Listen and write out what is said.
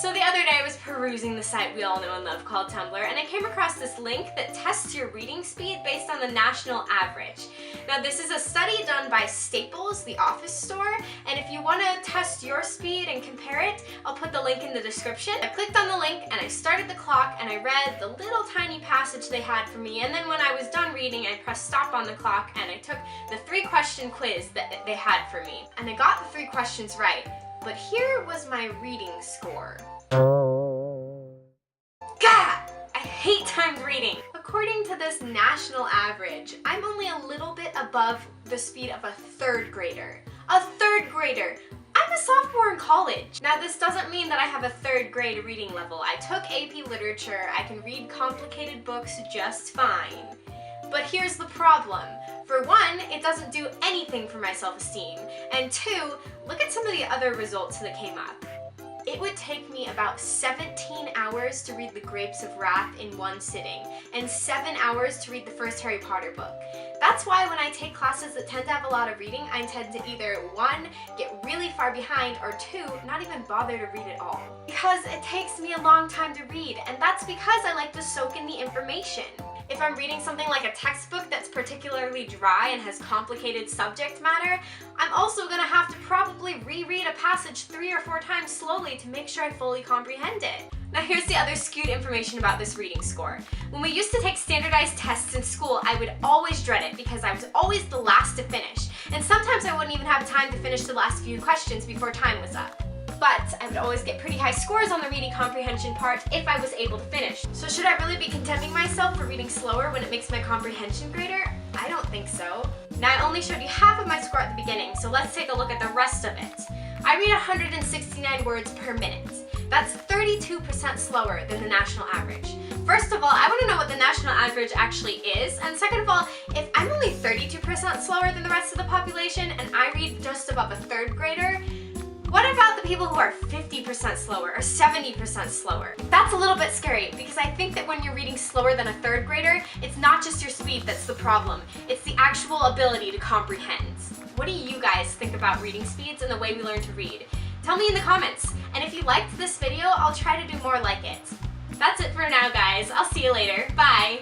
So the other day I was perusing the site we all know and love called Tumblr, and I came across this link that tests your reading speed based on the national average. Now this is a study done by Staples, the office store, and if you want to test your speed and compare it, I'll put the link in the description. I clicked on the link and I started the clock and I read the little tiny passage they had for me, and then when I was done reading I pressed stop on the clock and I took the 3-question quiz that they had for me. And I got the 3 questions right. But here was my reading score. God! I hate timed reading! According to this national average, I'm only a little bit above the speed of a 3rd grader. A 3rd grader! I'm a sophomore in college. Now this doesn't mean that I have a 3rd grade reading level. I took AP Literature, I can read complicated books just fine. But here's the problem. For one, it doesn't do anything for my self-esteem. And 2, look at some of the other results that came up. It would take me about 17 hours to read The Grapes of Wrath in one sitting, and 7 hours to read the first Harry Potter book. That's why when I take classes that tend to have a lot of reading, I tend to either 1, get really far behind, or 2, not even bother to read at all. Because it takes me a long time to read, and that's because I like to soak in the information. If I'm reading something like a textbook that's particularly dry and has complicated subject matter, I'm also going to have to probably reread a passage 3 or 4 times slowly to make sure I fully comprehend it. Now here's the other skewed information about this reading score. When we used to take standardized tests in school, I would always dread it because I was always the last to finish. And sometimes I wouldn't even have time to finish the last few questions before time was up. But I would always get pretty high scores on the reading comprehension part if I was able to finish. So should I really be condemning myself for reading slower when it makes my comprehension greater? I don't think so. Now I only showed you half of my score at the beginning, so let's take a look at the rest of it. I read 169 words per minute. That's 32% slower than the national average. First of all, I want to know what the national average actually is, and second of all, if I'm only 32% slower than the rest of the population and I read just above a 3rd grader, what about the people who are 50% slower or 70% slower? That's a little bit scary because I think that when you're reading slower than a 3rd grader, it's not just your speed that's the problem, it's the actual ability to comprehend. What do you guys think about reading speeds and the way we learn to read? Tell me in the comments, and if you liked this video, I'll try to do more like it. That's it for now, guys. I'll see you later. Bye!